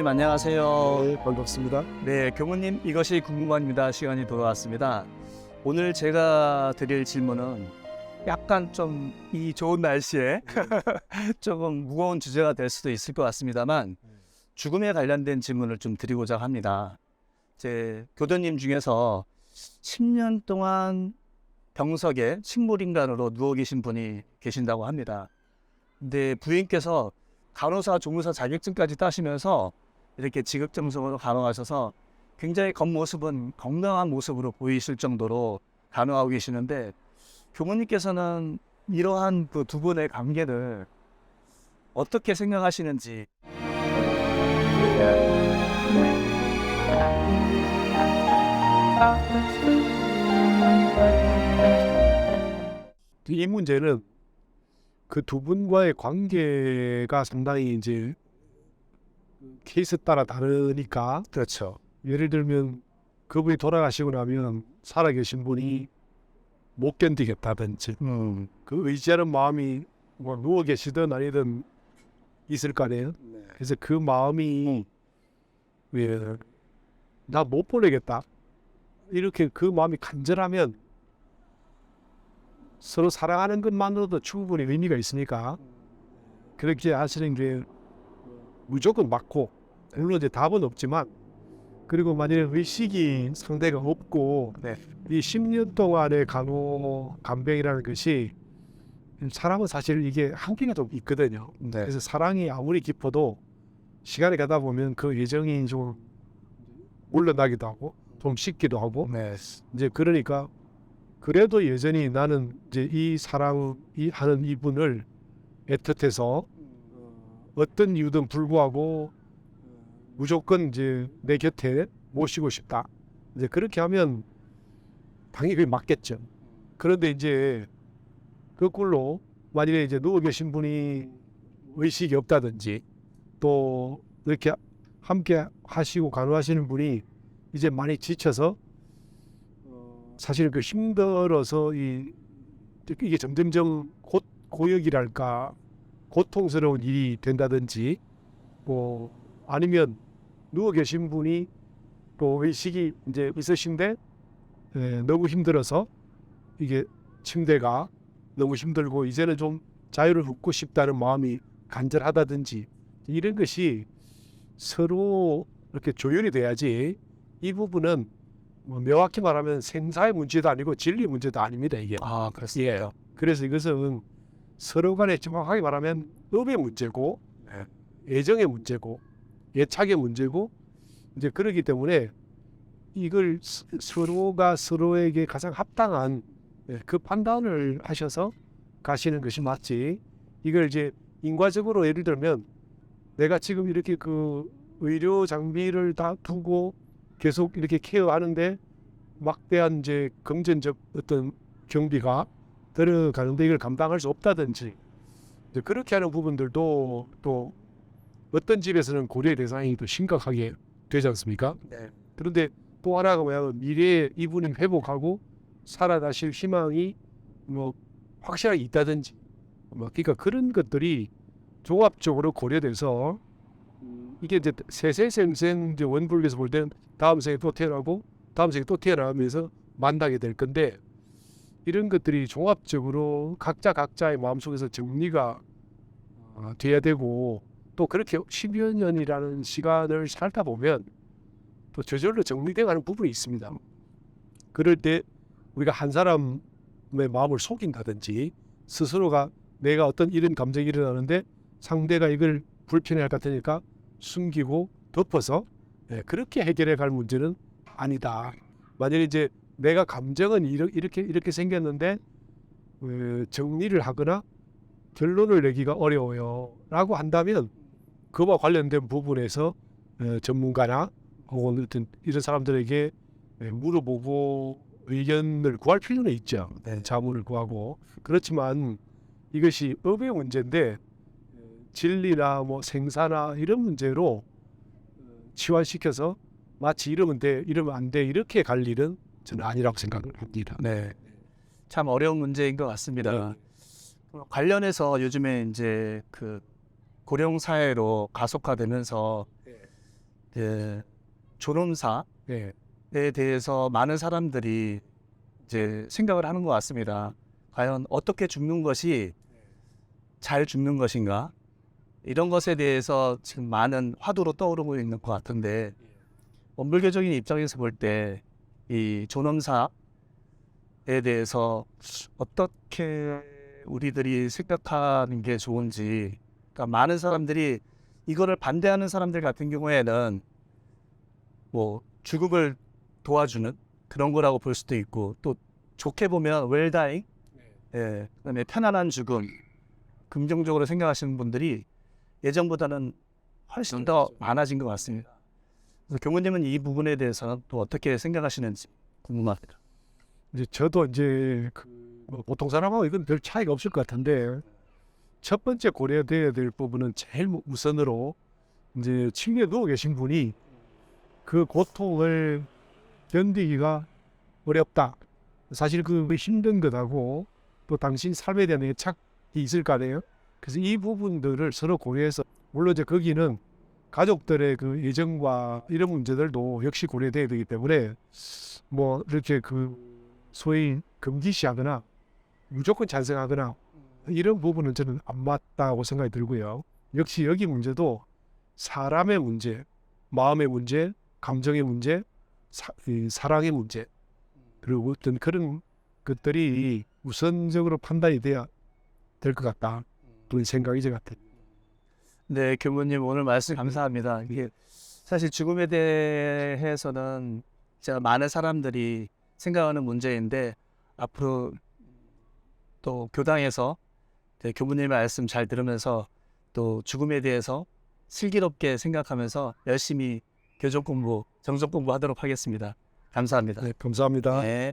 교무님 안녕하세요. 네, 반갑습니다. 네, 교무님 이것이 궁금합니다. 시간이 돌아왔습니다. 오늘 제가 드릴 질문은 약간 좀 이 좋은 날씨에 조금 무거운 주제가 될 수도 있을 것 같습니다만 죽음에 관련된 질문을 좀 드리고자 합니다. 제 교도님 중에서 10년 동안 병석에 식물인간으로 누워 계신 분이 계신다고 합니다. 근데 부인께서 간호사, 조무사 자격증까지 따시면서 이렇게 직업정성으로 간호하셔서 굉장히 겉모습은 건강한 모습으로 보이실 정도로 간호하고 계시는데 교무님께서는 이러한 그 두 분의 관계를 어떻게 생각하시는지. 이 문제는 그 두 분과의 관계가 상당히 이제 케이스 따라 다르니까, 그렇죠. 예를 들면 그분이 돌아가시고 나면 살아계신 분이 못 견디겠다든지 그 의지하는 마음이 뭐 누워 계시든 아니든 있을 거 아니에요. 그래서 그 마음이 나 못 보내겠다 이렇게 그 마음이 간절하면 서로 사랑하는 것만으로도 충분히 의미가 있으니까 그렇게 하시는 게 무조건 맞고, 물론 이제 답은 없지만, 그리고 만약에 의식이 상대가 없고 네. 이 10년 동안의 간병이라는 것이, 사람은 사실 이게 한계가 좀 있거든요. 네. 그래서 사랑이 아무리 깊어도 시간이 가다 보면 그 애정이 좀 물러나기도 하고 좀 식기도 하고, 네. 이제 그러니까 그래도 여전히 나는 이제 이 사랑 하는 이분을 애틋해서 어떤 이유든 불구하고 무조건 이제 내 곁에 모시고 싶다. 이제 그렇게 하면 당연히 그게 맞겠죠. 그런데 이제 거꾸로 만일에 이제 누워 계신 분이 의식이 없다든지 또 이렇게 함께 하시고 간호하시는 분이 이제 많이 지쳐서 사실 그 힘들어서 이게 점점점 고역이랄까 고통스러운 일이 된다든지, 뭐 아니면 누워 계신 분이 또 의식이 이제 있으신데 너무 힘들어서 이게 침대가 너무 힘들고 이제는 좀 자유를 얻고 싶다는 마음이 간절하다든지, 이런 것이 서로 이렇게 조율이 돼야지. 이 부분은 뭐 명확히 말하면 생사의 문제도 아니고 진리 문제도 아닙니다, 이게. 아, 그렇습니다. 예. 그래서 이것은 서로 간에 정확하게 말하면 업의 문제고, 애정의 문제고, 애착의 문제고, 이제 그러기 때문에 이걸 서로가 서로에게 가장 합당한 그 판단을 하셔서 가시는 것이 맞지. 이걸 이제 인과적으로 예를 들면 내가 지금 이렇게 그 의료 장비를 다 두고 계속 이렇게 케어하는데 막대한 이제 금전적 어떤 경비가 들어가는데 이걸 감당할 수 없다든지, 이제 그렇게 하는 부분들도 또 어떤 집에서는 고려의 대상이 또 심각하게 되지 않습니까? 네. 그런데 또 하나가 뭐냐면 미래에 이분이 회복하고 살아나실 희망이 뭐 확실하게 있다든지, 뭐 그러니까 그런 것들이 종합적으로 고려돼서 이게 이제 세세생생 이제 원불교에서 볼 때는 다음 생에 또 태어나고 다음 생에 또 태어나면서 만나게 될 건데, 이런 것들이 종합적으로 각자의 마음속에서 정리가 돼야 되고, 또 그렇게 10여 년이라는 시간을 살다 보면 또 저절로 정리되어 가는 부분이 있습니다. 그럴 때 우리가 한 사람의 마음을 속인다든지, 스스로가 내가 어떤 이런 감정이 일어나는데 상대가 이걸 불편해할 것 같으니까 숨기고 덮어서 그렇게 해결해 갈 문제는 아니다. 만약에 이제 내가 감정은 이렇게 생겼는데 정리를 하거나 결론을 내기가 어려워요 라고 한다면 그와 관련된 부분에서 전문가나 혹은 어떤 이런 사람들에게 물어보고 의견을 구할 필요는 있죠. 네. 자문을 구하고. 그렇지만 이것이 업의 문제인데 진리나 뭐 생사나 이런 문제로 치환시켜서 마치 이러면 돼, 이러면 안 돼, 이렇게 갈 일은 저는 아니라고 생각을 합니다. 네. 참 어려운 문제인 것 같습니다. 관련해서 요즘에 이제 그 고령 사회로 가속화되면서 존엄사에 예. 대해서 많은 사람들이 이제 생각을 하는 것 같습니다. 과연 어떻게 죽는 것이 잘 죽는 것인가? 이런 것에 대해서 지금 많은 화두로 떠오르고 있는 것 같은데 원불교적인 입장에서 볼 때 이 존엄사에 대해서 어떻게 우리들이 생각하는 게 좋은지, 그러니까 많은 사람들이 이거를 반대하는 사람들 같은 경우에는 뭐 죽음을 도와주는 그런 거라고 볼 수도 있고, 또 좋게 보면 well dying, 그다음에 편안한 죽음, 긍정적으로 생각하시는 분들이 예전보다는 훨씬 더 많아진 것 같습니다. 그래서 교무님은 이 부분에 대해서는 또 어떻게 생각하시는지 궁금합니다. 이제 저도 이제 뭐 보통 사람하고 이건 별 차이가 없을 것 같은데 첫 번째 고려돼야 될 부분은 제일 우선으로 이제 층에 누워 계신 분이 그 고통을 견디기가 어렵다. 사실 그 힘든 것하고 또 당신 삶에 대한 애착이 있을 거 아니에요. 그래서 이 부분들을 서로 고려해서, 물론 이제 거기는 가족들의 그 예정과 이런 문제들도 역시 고려돼야 되기 때문에 뭐 이렇게 그 소위 금기시하거나 무조건 찬성하거나 이런 부분은 저는 안 맞다고 생각이 들고요. 역시 여기 문제도 사람의 문제, 마음의 문제, 감정의 문제, 이 사랑의 문제, 그리고 어떤 그런 것들이 우선적으로 판단이 돼야 될 것 같다. 그런 생각이 제 같아요. 네, 교무님 오늘 말씀 감사합니다. 이게 사실 죽음에 대해서는 진짜 많은 사람들이 생각하는 문제인데, 앞으로 또 교당에서 교무님의 말씀 잘 들으면서 또 죽음에 대해서 슬기롭게 생각하면서 열심히 교정 공부, 정적 공부하도록 하겠습니다. 감사합니다. 네, 감사합니다. 네.